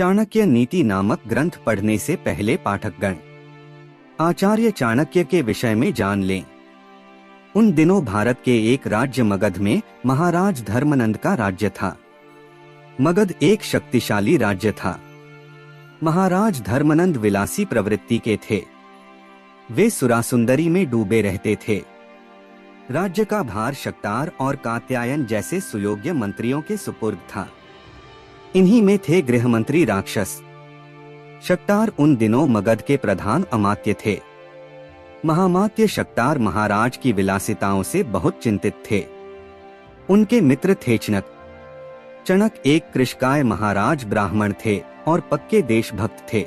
चाणक्य नीति नामक ग्रंथ पढ़ने से पहले पाठकगण आचार्य चाणक्य के विषय में जान लें। उन दिनों भारत के एक राज्य मगध में महाराज धर्मनंद का राज्य था। मगध एक शक्तिशाली राज्य था। महाराज धर्मनंद विलासी प्रवृत्ति के थे। वे सुरासुंदरी में डूबे रहते थे। राज्य का भार शक्तार और कात्यायन जैसे सुयोग्य मंत्रियों के सुपुर्द था। इन्हीं में थे गृहमंत्री राक्षस। शक्तार उन दिनों मगध के प्रधान अमात्य थे। महामात्य शक्तार महाराज की विलासिताओं से बहुत चिंतित थे। उनके मित्र थे चणक। चणक एक कृषकाय महाराज ब्राह्मण थे और पक्के देशभक्त थे।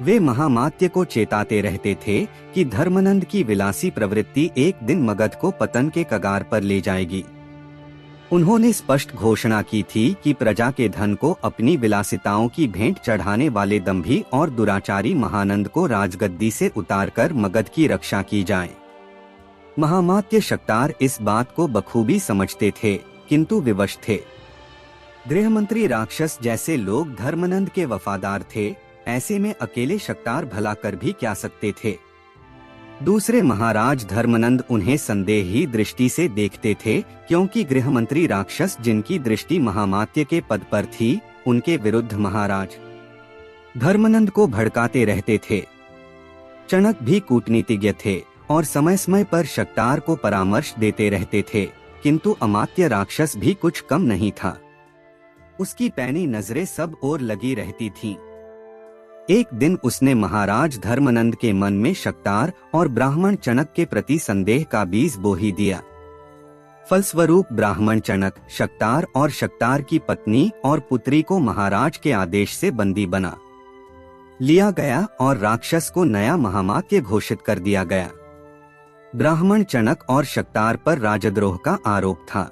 वे महामात्य को चेताते रहते थे कि धर्मनंद की विलासी प्रवृत्ति एक दिन मगध को पतन के कगार पर ले जाएगी। उन्होंने स्पष्ट घोषणा की थी कि प्रजा के धन को अपनी विलासिताओं की भेंट चढ़ाने वाले दंभी और दुराचारी महानंद को राजगद्दी से उतारकर मगध की रक्षा की जाए। महामात्य शक्तार इस बात को बखूबी समझते थे, किंतु विवश थे। गृहमंत्री राक्षस जैसे लोग धर्मनंद के वफादार थे। ऐसे में अकेले शक्तार भला कर भी क्या सकते थे। दूसरे महाराज धर्मनंद उन्हें संदेही दृष्टि से देखते थे, क्योंकि गृहमंत्री राक्षस जिनकी दृष्टि महामात्य के पद पर थी, उनके विरुद्ध महाराज धर्मनंद को भड़काते रहते थे। चणक भी कूटनीतिज्ञ थे और समय समय पर शक्तार को परामर्श देते रहते थे, किंतु अमात्य राक्षस भी कुछ कम नहीं था। उसकी पैनी नजरें सब ओर लगी रहती थीं। एक दिन उसने महाराज धर्मनंद के मन में शक्तार और ब्राह्मण चणक के प्रति संदेह का बीज बो ही दिया। फलस्वरूप ब्राह्मण चणक शक्तार और शक्तार की पत्नी और पुत्री को महाराज के आदेश से बंदी बना लिया गया और राक्षस को नया महामात्य घोषित कर दिया गया। ब्राह्मण चणक और शक्तार पर राजद्रोह का आरोप था।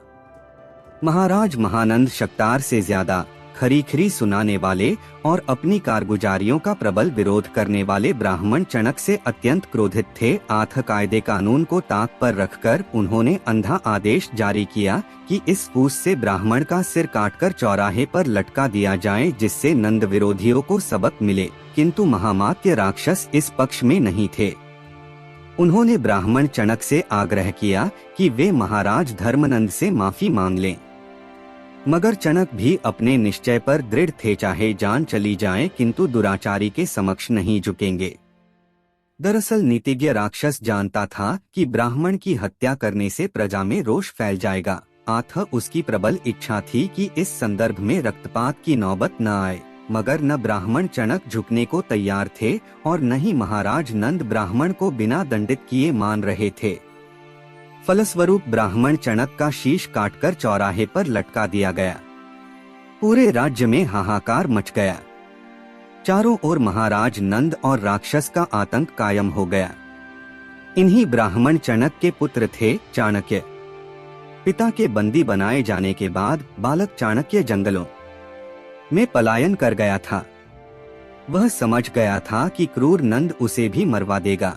महाराज महानंद शक्तार से ज्यादा खरी-खरी सुनाने वाले और अपनी कारगुजारियों का प्रबल विरोध करने वाले ब्राह्मण चणक से अत्यंत क्रोधित थे। आथ कायदे कानून को ताक पर रखकर उन्होंने अंधा आदेश जारी किया कि इस फूस से ब्राह्मण का सिर काटकर चौराहे पर लटका दिया जाए, जिससे नंद विरोधियों को सबक मिले। किंतु महामात्य राक्षस इस पक्ष में नहीं थे। उन्होंने ब्राह्मण चणक से आग्रह किया कि वे महाराज धर्मनंद से माफी मांग लें, मगर चणक भी अपने निश्चय पर दृढ़ थे। चाहे जान चली जाए, किंतु दुराचारी के समक्ष नहीं झुकेंगे। दरअसल नीतिज्ञ राक्षस जानता था कि ब्राह्मण की हत्या करने से प्रजा में रोष फैल जाएगा। अतः उसकी प्रबल इच्छा थी कि इस संदर्भ में रक्तपात की नौबत न आए। मगर न ब्राह्मण चणक झुकने को तैयार थे और न ही महाराज नंद ब्राह्मण को बिना दंडित किए मान रहे थे। फलस्वरूप ब्राह्मण चणक का शीश काटकर चौराहे पर लटका दिया गया। पूरे राज्य में हाहाकार मच गया। चारों ओर महाराज नंद और राक्षस का आतंक कायम हो गया। इन्हीं ब्राह्मण चणक के पुत्र थे चाणक्य। पिता के बंदी बनाए जाने के बाद बालक चाणक्य जंगलों में पलायन कर गया था। वह समझ गया था कि क्रूर नंद उसे भी मरवा देगा।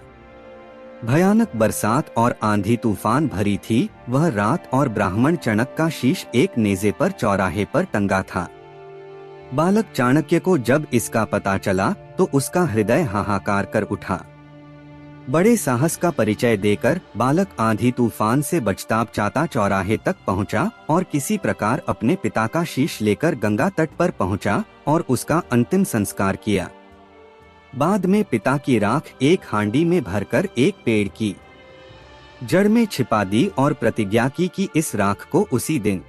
भयानक बरसात और आंधी तूफान भरी थी। वह रात और ब्राह्मण चणक का शीश एक नेजे पर चौराहे पर टंगा था। बालक चाणक्य को जब इसका पता चला तो उसका हृदय हाहाकार कर उठा। बड़े साहस का परिचय देकर बालक आंधी तूफान से बचताबचाता चौराहे तक पहुंचा और किसी प्रकार अपने पिता का शीश लेकर गंगा तट पर पहुंचा और उसका अंतिम संस्कार किया। बाद में पिता की राख एक हांडी में भरकर एक पेड़ की जड़ में छिपा दी और प्रतिज्ञा की कि इस राख को उसी दिन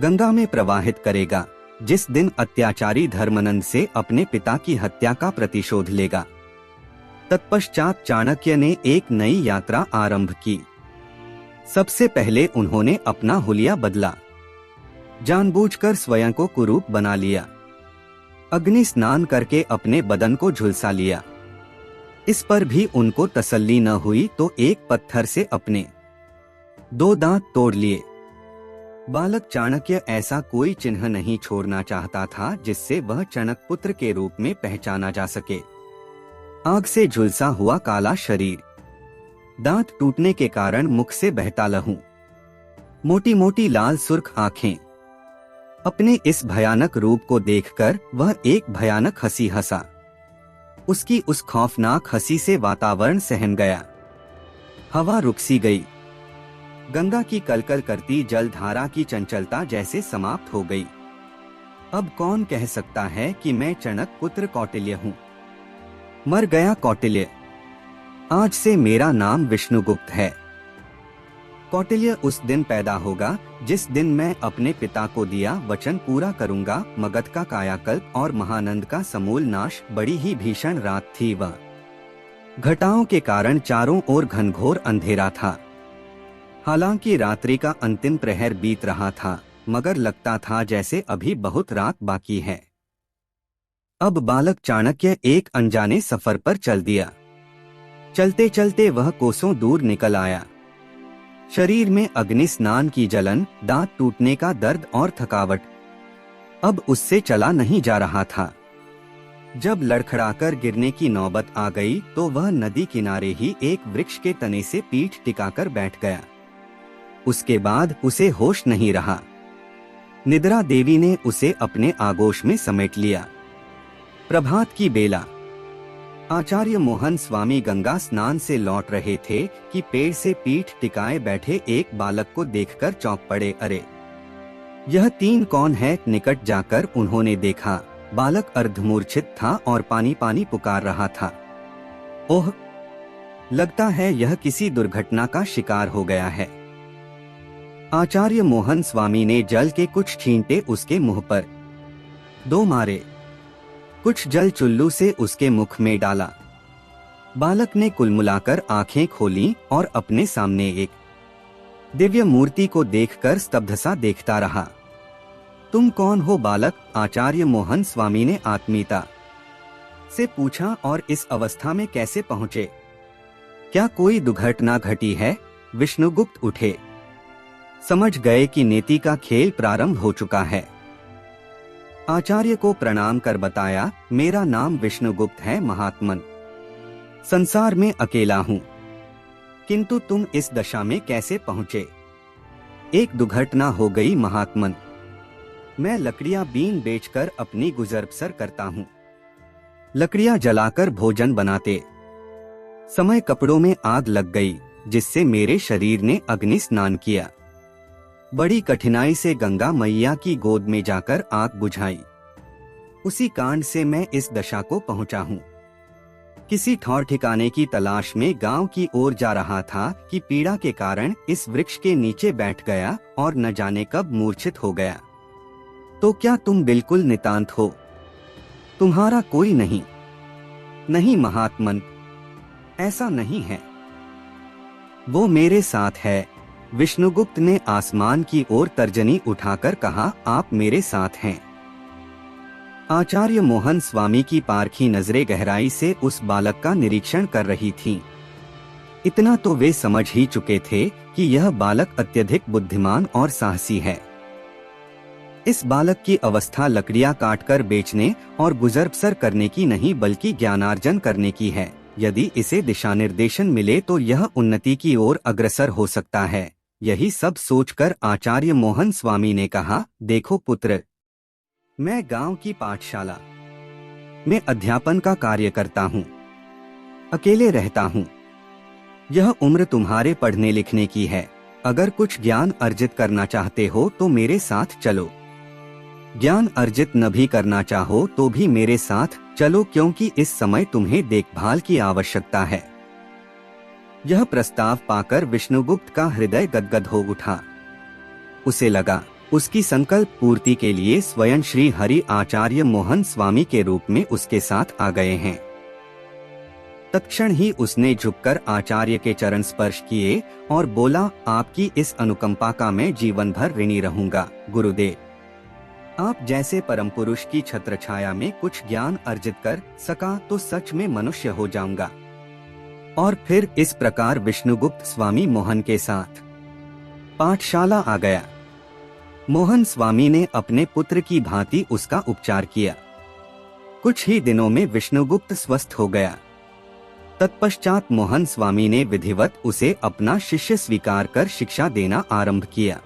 गंगा में प्रवाहित करेगा, जिस दिन अत्याचारी धर्मनंद से अपने पिता की हत्या का प्रतिशोध लेगा। तत्पश्चात चाणक्य ने एक नई यात्रा आरंभ की। सबसे पहले उन्होंने अपना हुलिया बदला, जानबूझकर स्वयं को कुरूप बना लिया। अग्नि स्नान करके अपने बदन को झुलसा लिया। इस पर भी उनको तसल्ली न हुई तो एक पत्थर से अपने 2 दांत तोड़ लिए। बालक चाणक्य ऐसा कोई चिन्ह नहीं छोड़ना चाहता था जिससे वह चणक पुत्र के रूप में पहचाना जा सके। आग से झुलसा हुआ काला शरीर, दांत टूटने के कारण मुख से बहता लहू, मोटी मोटी लाल सुर्ख आंखें, अपने इस भयानक रूप को देखकर वह एक भयानक हंसी हंसा। उसकी उस खौफनाक हंसी से वातावरण सहम गया। हवा रुक सी गई। गंगा की कलकल करती जलधारा की चंचलता जैसे समाप्त हो गई। अब कौन कह सकता है कि मैं चणक पुत्र कौटिल्य हूँ? मर गया कौटिल्य। आज से मेरा नाम विष्णुगुप्त है। कौटिल्य उस दिन पैदा होगा जिस दिन मैं अपने पिता को दिया वचन पूरा करूंगा। मगध का कायाकल्प और महानंद का समूल नाश। बड़ी ही भीषण रात थी वह। घटाओं के कारण चारों ओर घनघोर अंधेरा था। हालांकि रात्रि का अंतिम प्रहर बीत रहा था, मगर लगता था जैसे अभी बहुत रात बाकी है। अब बालक चाणक्य एक अनजाने सफर पर चल दिया। चलते चलते वह कोसों दूर निकल आया। शरीर में अग्नि स्नान की जलन, दांत टूटने का दर्द और थकावट। अब उससे चला नहीं जा रहा था। जब लड़खड़ाकर गिरने की नौबत आ गई तो वह नदी किनारे ही एक वृक्ष के तने से पीठ टिकाकर बैठ गया। उसके बाद उसे होश नहीं रहा। निद्रा देवी ने उसे अपने आगोश में समेट लिया। प्रभात की बेला। आचार्य मोहन स्वामी गंगा स्नान से लौट रहे थे कि पेड़ से पीठ टिकाए बैठे एक बालक को देखकर चौंक पड़े। अरे, यह तीन कौन है? निकट जाकर उन्होंने देखा। बालक अर्धमूर्छित था और पानी पानी पुकार रहा था। ओह, लगता है यह किसी दुर्घटना का शिकार हो गया है। आचार्य मोहन स्वामी ने जल के कुछ छींटे उसके मुंह पर दो मारे। कुछ जल चुल्लू से उसके मुख में डाला। बालक ने कुलमुलाकर आंखें खोलीं और अपने सामने एक दिव्य मूर्ति को देखकर स्तब्ध सा देखता रहा। तुम कौन हो बालक? आचार्य मोहन स्वामी ने आत्मीयता से पूछा। और इस अवस्था में कैसे पहुंचे? क्या कोई दुर्घटना घटी है? विष्णुगुप्त उठे। समझ गए कि नीति का खेल प्रारंभ हो चुका है। आचार्य को प्रणाम कर बताया, मेरा नाम विष्णुगुप्त है महात्मन। संसार में अकेला हूँ। किंतु तुम इस दशा में कैसे पहुँचे? एक दुर्घटना हो गई महात्मन। मैं लकड़ियां बीन बेचकर अपनी गुजर बसर करता हूँ। लकड़ियां जलाकर भोजन बनाते समय कपड़ों में आग लग गई, जिससे मेरे शरीर ने अग्नि स्नान किया। बड़ी कठिनाई से गंगा मैया की गोद में जाकर आग बुझाई। उसी कांड से मैं इस दशा को पहुंचा हूँ। किसी ठौर ठिकाने की तलाश में गांव की ओर जा रहा था कि पीड़ा के कारण इस वृक्ष के नीचे बैठ गया और न जाने कब मूर्छित हो गया। तो क्या तुम बिल्कुल नितांत हो? तुम्हारा कोई नहीं? नहीं महात्मन, ऐसा नहीं है। वो मेरे साथ है। विष्णुगुप्त ने आसमान की ओर तर्जनी उठाकर कहा, आप मेरे साथ हैं। आचार्य मोहन स्वामी की पारखी नजरें गहराई से उस बालक का निरीक्षण कर रही थीं। इतना तो वे समझ ही चुके थे कि यह बालक अत्यधिक बुद्धिमान और साहसी है। इस बालक की अवस्था लकड़ियां काटकर बेचने और गुजर बसर करने की नहीं, बल्कि ज्ञानार्जन करने की है। यदि इसे दिशा निर्देशन मिले तो यह उन्नति की ओर अग्रसर हो सकता है। यही सब सोचकर आचार्य मोहन स्वामी ने कहा, देखो पुत्र, मैं गांव की पाठशाला में अध्यापन का कार्य करता हूँ। अकेले रहता हूँ। यह उम्र तुम्हारे पढ़ने लिखने की है। अगर कुछ ज्ञान अर्जित करना चाहते हो तो मेरे साथ चलो। ज्ञान अर्जित न भी करना चाहो तो भी मेरे साथ चलो, क्योंकि इस समय तुम्हें देखभाल की आवश्यकता है। यह प्रस्ताव पाकर विष्णुगुप्त का हृदय गदगद हो उठा। उसे लगा उसकी संकल्प पूर्ति के लिए स्वयं श्री हरि आचार्य मोहन स्वामी के रूप में उसके साथ आ गए हैं। तत्क्षण ही उसने झुककर आचार्य के चरण स्पर्श किए और बोला, आपकी इस अनुकंपा का मैं जीवन भर ऋणी रहूंगा गुरुदेव। आप जैसे परम पुरुष की छत्र छाया में कुछ ज्ञान अर्जित कर सका तो सच में मनुष्य हो जाऊंगा। और फिर इस प्रकार विष्णुगुप्त स्वामी मोहन के साथ पाठशाला आ गया। मोहन स्वामी ने अपने पुत्र की भांति उसका उपचार किया। कुछ ही दिनों में विष्णुगुप्त स्वस्थ हो गया। तत्पश्चात मोहन स्वामी ने विधिवत उसे अपना शिष्य स्वीकार कर शिक्षा देना आरंभ किया।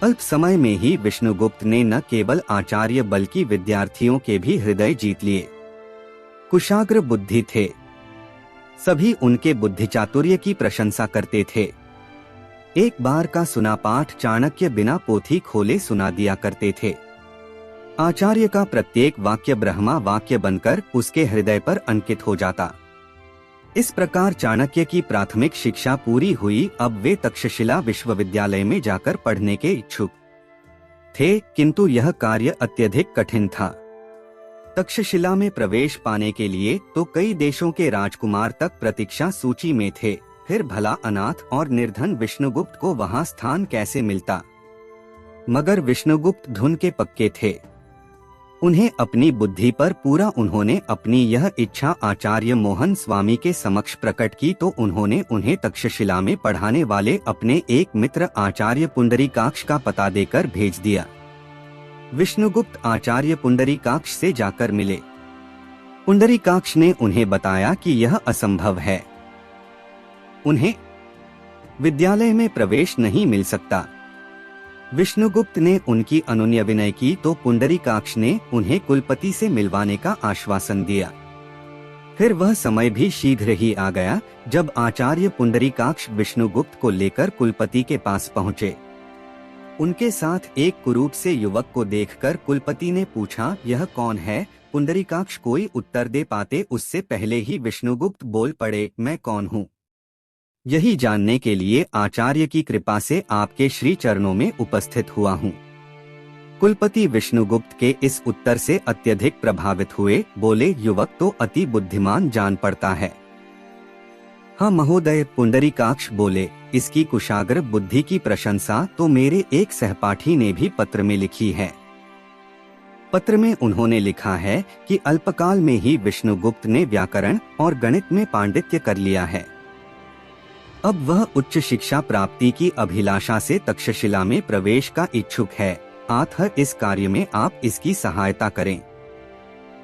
अल्प समय में ही विष्णुगुप्त ने न केवल आचार्य बल्कि विद्यार्थियों के भी हृदय जीत लिए। कुशाग्र बुद्धि थे, सभी उनके बुद्धि चातुर्य की प्रशंसा करते थे। एक बार का सुना पाठ चाणक्य बिना पोथी खोले सुना दिया करते थे। आचार्य का प्रत्येक वाक्य ब्रह्मा वाक्य बनकर उसके हृदय पर अंकित हो जाता। इस प्रकार चाणक्य की प्राथमिक शिक्षा पूरी हुई। अब वे तक्षशिला विश्वविद्यालय में जाकर पढ़ने के इच्छुक थे, किंतु यह कार्य अत्यधिक कठिन था। तक्षशिला में प्रवेश पाने के लिए तो कई देशों के राजकुमार तक प्रतीक्षा सूची में थे, फिर भला अनाथ और निर्धन विष्णुगुप्त को वहां स्थान कैसे मिलता। मगर विष्णुगुप्त धुन के पक्के थे। उन्हें अपनी बुद्धि पर पूरा उन्होंने अपनी यह इच्छा आचार्य मोहन स्वामी के समक्ष प्रकट की तो उन्होंने उन्हें तक्षशिला में पढ़ाने वाले अपने एक मित्र आचार्य पुंडरीकाक्ष का पता देकर भेज दिया। विष्णुगुप्त आचार्य पुंडरीकाक्ष से जाकर मिले। पुंडरीकाक्ष ने उन्हें बताया कि यह असंभव है, उन्हें विद्यालय में प्रवेश नहीं मिल सकता। विष्णुगुप्त ने उनकी अनुनय विनय की तो पुंडरीकाक्ष ने उन्हें कुलपति से मिलवाने का आश्वासन दिया। फिर वह समय भी शीघ्र ही आ गया जब आचार्य पुंडरीकाक्ष विष्णुगुप्त को लेकर कुलपति के पास पहुँचे। उनके साथ एक कुरूप से युवक को देखकर कुलपति ने पूछा, यह कौन है? पुंडरीकाक्ष कोई उत्तर दे पाते उससे पहले ही विष्णुगुप्त बोल पड़े, मैं कौन हूँ? यही जानने के लिए आचार्य की कृपा से आपके श्री चरणों में उपस्थित हुआ हूँ। कुलपति विष्णुगुप्त के इस उत्तर से अत्यधिक प्रभावित हुए, बोले, युवक तो अति बुद्धिमान जान पड़ता है। हाँ महोदय, पुंडरीकाक्ष बोले, इसकी कुशाग्र बुद्धि की प्रशंसा तो मेरे एक सहपाठी ने भी पत्र में लिखी है। पत्र में उन्होंने लिखा है कि अल्पकाल में ही विष्णुगुप्त ने व्याकरण और गणित में पांडित्य कर लिया है। अब वह उच्च शिक्षा प्राप्ति की अभिलाषा से तक्षशिला में प्रवेश का इच्छुक है। अतः इस कार्य में आप इसकी सहायता करें।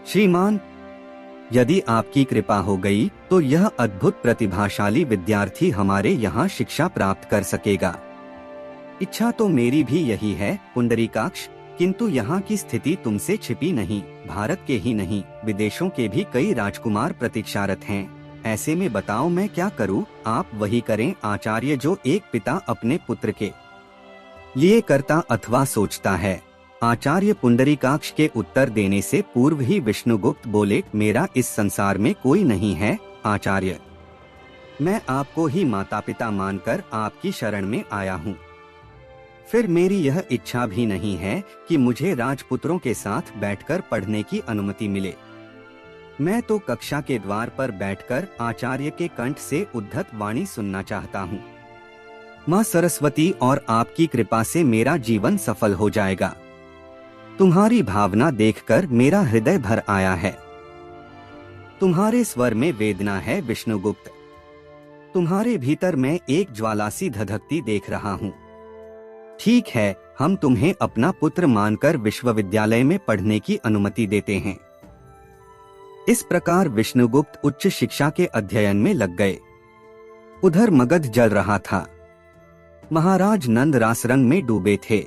श्रीमान, यदि आपकी कृपा हो गई तो यह अद्भुत प्रतिभाशाली विद्यार्थी हमारे यहाँ शिक्षा प्राप्त कर सकेगा। इच्छा तो मेरी भी यही है पुंडरीकाक्ष, किंतु यहाँ की स्थिति तुमसे छिपी नहीं। भारत के ही नहीं, विदेशों के भी कई राजकुमार प्रतीक्षारत हैं। ऐसे में बताओ मैं क्या करूं? आप वही करें आचार्य जो एक पिता अपने पुत्र के लिए करता अथवा सोचता है। आचार्य पुंडरीकाक्ष के उत्तर देने से पूर्व ही विष्णुगुप्त बोले, मेरा इस संसार में कोई नहीं है आचार्य, मैं आपको ही माता पिता मानकर आपकी शरण में आया हूँ। फिर मेरी यह इच्छा भी नहीं है कि मुझे राजपुत्रों के साथ बैठकर पढ़ने की अनुमति मिले। मैं तो कक्षा के द्वार पर बैठकर आचार्य के कंठ से उद्धत वाणी सुनना चाहता हूँ। माँ सरस्वती और आपकी कृपा से मेरा जीवन सफल हो जाएगा। तुम्हारी भावना देखकर मेरा हृदय भर आया है। तुम्हारे स्वर में वेदना है विष्णुगुप्त। तुम्हारे भीतर मैं एक ज्वाला सी धधकती देख रहा हूँ। ठीक है, हम तुम्हें अपना पुत्र मानकर विश्वविद्यालय में पढ़ने की अनुमति देते हैं। इस प्रकार विष्णुगुप्त उच्च शिक्षा के अध्ययन में लग गए। उधर मगध जल रहा था। महाराज नंद रासरंग में डूबे थे।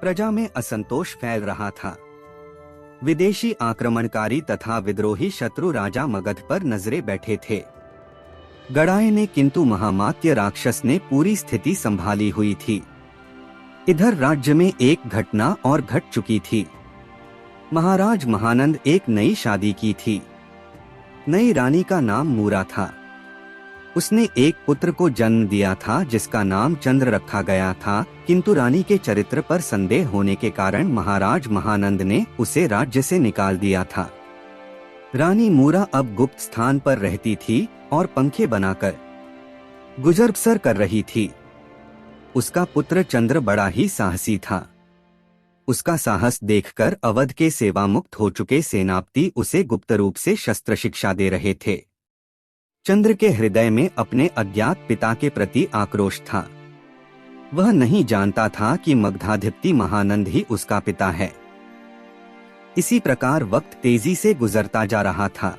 प्रजा में असंतोष फैल रहा था। विदेशी आक्रमणकारी तथा विद्रोही शत्रु राजा मगध पर नजरे बैठे थे। गड़ाए ने किंतु महामात्य राक्षस ने पूरी स्थिति संभाली हुई थी। इधर राज्य में एक घटना और घट चुकी थी। महाराज महानंद एक नई शादी की थी। नई रानी का नाम मूरा था। उसने एक पुत्र को जन्म दिया था जिसका नाम चंद्र रखा गया था, किंतु रानी के चरित्र पर संदेह होने के कारण महाराज महानंद ने उसे राज्य से निकाल दिया था। रानी मूरा अब गुप्त स्थान पर रहती थी और पंखे बनाकर गुजर बसर कर रही थी। उसका पुत्र चंद्र बड़ा ही साहसी था। उसका साहस देखकर अवध के सेवा मुक्त हो चुके सेनापति उसे गुप्त रूप से शस्त्र शिक्षा दे रहे थे। चंद्र के हृदय में अपने अज्ञात पिता के प्रति आक्रोश था। वह नहीं जानता था कि मगधाधिपति महानंद ही उसका पिता है। इसी प्रकार वक्त तेजी से गुजरता जा रहा था।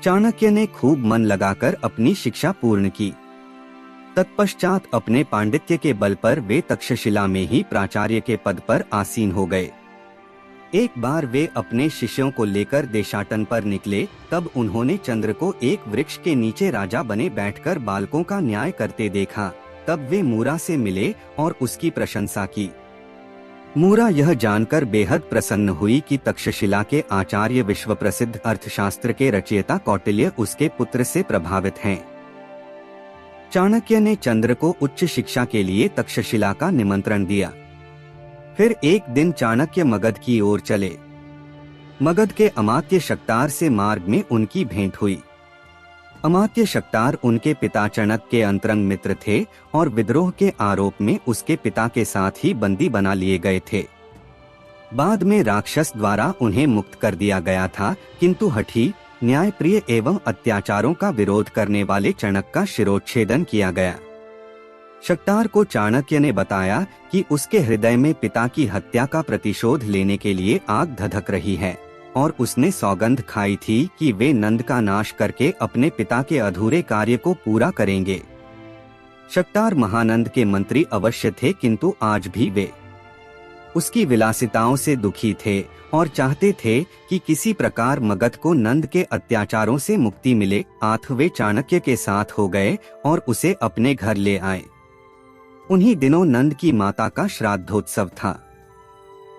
चाणक्य ने खूब मन लगाकर अपनी शिक्षा पूर्ण की। तत्पश्चात अपने पांडित्य के बल पर वे तक्षशिला में ही प्राचार्य के पद पर आसीन हो गए। एक बार वे अपने शिष्यों को लेकर देशाटन पर निकले, तब उन्होंने चंद्र को एक वृक्ष के नीचे राजा बने बैठकर बालकों का न्याय करते देखा। तब वे मूरा से मिले और उसकी प्रशंसा की। मूरा यह जानकर बेहद प्रसन्न हुई कि तक्षशिला के आचार्य विश्व प्रसिद्ध अर्थशास्त्र के रचयिता कौटिल्य उसके पुत्र से प्रभावित हैं। चाणक्य ने चंद्र को उच्च शिक्षा के लिए तक्षशिला का निमंत्रण दिया। फिर एक दिन चाणक्य मगध की ओर चले। मगध के अमात्य शक्तार से मार्ग में उनकी भेंट हुई। अमात्य शक्तार उनके पिता चणक के अंतरंग मित्र थे और विद्रोह के आरोप में उसके पिता के साथ ही बंदी बना लिए गए थे। बाद में राक्षस द्वारा उन्हें मुक्त कर दिया गया था, किंतु हठी, न्यायप्रिय एवं अत्याचारों का विरोध करने वाले चणक का शिरोच्छेदन किया गया। शक्तार को चाणक्य ने बताया कि उसके हृदय में पिता की हत्या का प्रतिशोध लेने के लिए आग धधक रही है और उसने सौगंध खाई थी कि वे नंद का नाश करके अपने पिता के अधूरे कार्य को पूरा करेंगे। शक्तार महानंद के मंत्री अवश्य थे, किंतु आज भी वे उसकी विलासिताओं से दुखी थे और चाहते थे कि किसी प्रकार मगध को नंद के अत्याचारों से मुक्ति मिले। आठ वे चाणक्य के साथ हो गए और उसे अपने घर ले आए। उन्हीं दिनों नंद की माता का श्राद्धोत्सव था।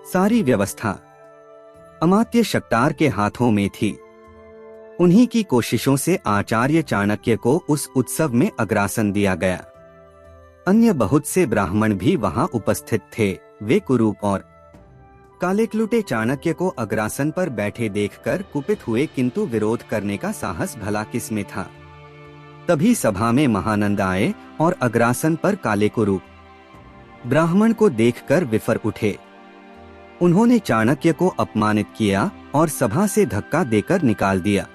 सारी व्यवस्था अमात्य शक्तार के हाथों में थी। उन्हीं की कोशिशों से आचार्य चाणक्य को उस उत्सव में अग्रासन दिया गया। अन्य बहुत से ब्राह्मण भी वहां उपस्थित थे। वे कुरूप और कालेक्लुटे चाणक्य को अग्रासन पर बैठे देखकर कुपित हुए, किंतु विरोध करने का साहस भला किसमें था। तभी सभा में महानंद आए और अग्रासन पर काले कुरूप ब्राह्मण को देखकर विफर उठे। उन्होंने चाणक्य को अपमानित किया और सभा से धक्का देकर निकाल दिया।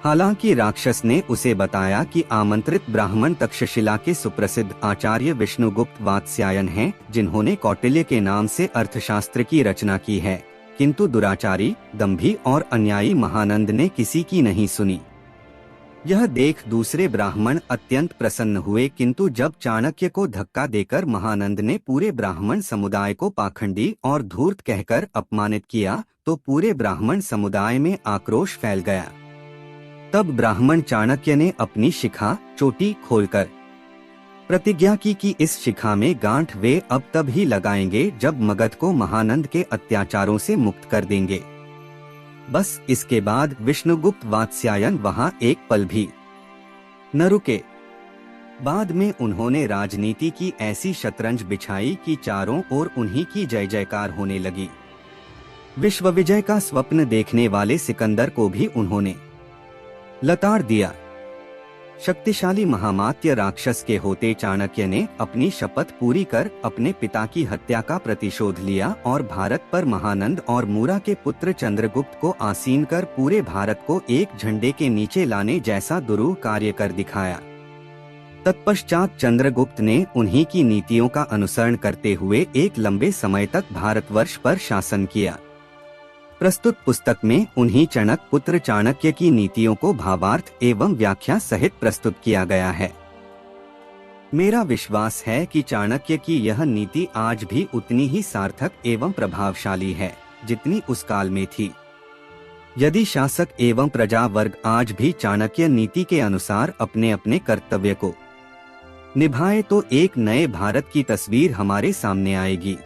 हालांकि राक्षस ने उसे बताया कि आमंत्रित ब्राह्मण तक्षशिला के सुप्रसिद्ध आचार्य विष्णुगुप्त वात्स्यायन हैं, जिन्होंने कौटिल्य के नाम से अर्थशास्त्र की रचना की है। किंतु दुराचारी, दंभी और अन्यायी महानंद ने किसी की नहीं सुनी। यह देख दूसरे ब्राह्मण अत्यंत प्रसन्न हुए, किंतु जब चाणक्य को धक्का देकर महानंद ने पूरे ब्राह्मण समुदाय को पाखंडी और धूर्त कहकर अपमानित किया, तो पूरे ब्राह्मण समुदाय में आक्रोश फैल गया। तब ब्राह्मण चाणक्य ने अपनी शिखा चोटी खोलकर प्रतिज्ञा की कि इस शिखा में गांठ वे अब तब ही लगाएंगे जब मगध को महानंद के अत्याचारों से मुक्त कर देंगे। बस इसके बाद विष्णुगुप्त वात्स्यायन वहां एक पल भी न रुके। बाद में उन्होंने राजनीति की ऐसी शतरंज बिछाई कि चारों ओर उन्हीं की जय जयकार होने लगी। विश्व विजय का स्वप्न देखने वाले सिकंदर को भी उन्होंने लताड़ दिया। शक्तिशाली महामात्य राक्षस के होते चाणक्य ने अपनी शपथ पूरी कर अपने पिता की हत्या का प्रतिशोध लिया और भारत पर महानंद और मूरा के पुत्र चंद्रगुप्त को आसीन कर पूरे भारत को एक झंडे के नीचे लाने जैसा दुरूह कार्य कर दिखाया। तत्पश्चात चंद्रगुप्त ने उन्हीं की नीतियों का अनुसरण करते हुए एक लंबे समय तक भारतवर्ष पर शासन किया। प्रस्तुत पुस्तक में उन्हीं चणक पुत्र चाणक्य की नीतियों को भावार्थ एवं व्याख्या सहित प्रस्तुत किया गया है। मेरा विश्वास है कि चाणक्य की यह नीति आज भी उतनी ही सार्थक एवं प्रभावशाली है जितनी उस काल में थी। यदि शासक एवं प्रजा वर्ग आज भी चाणक्य नीति के अनुसार अपने अपने कर्तव्य को निभाए तो एक नए भारत की तस्वीर हमारे सामने आएगी।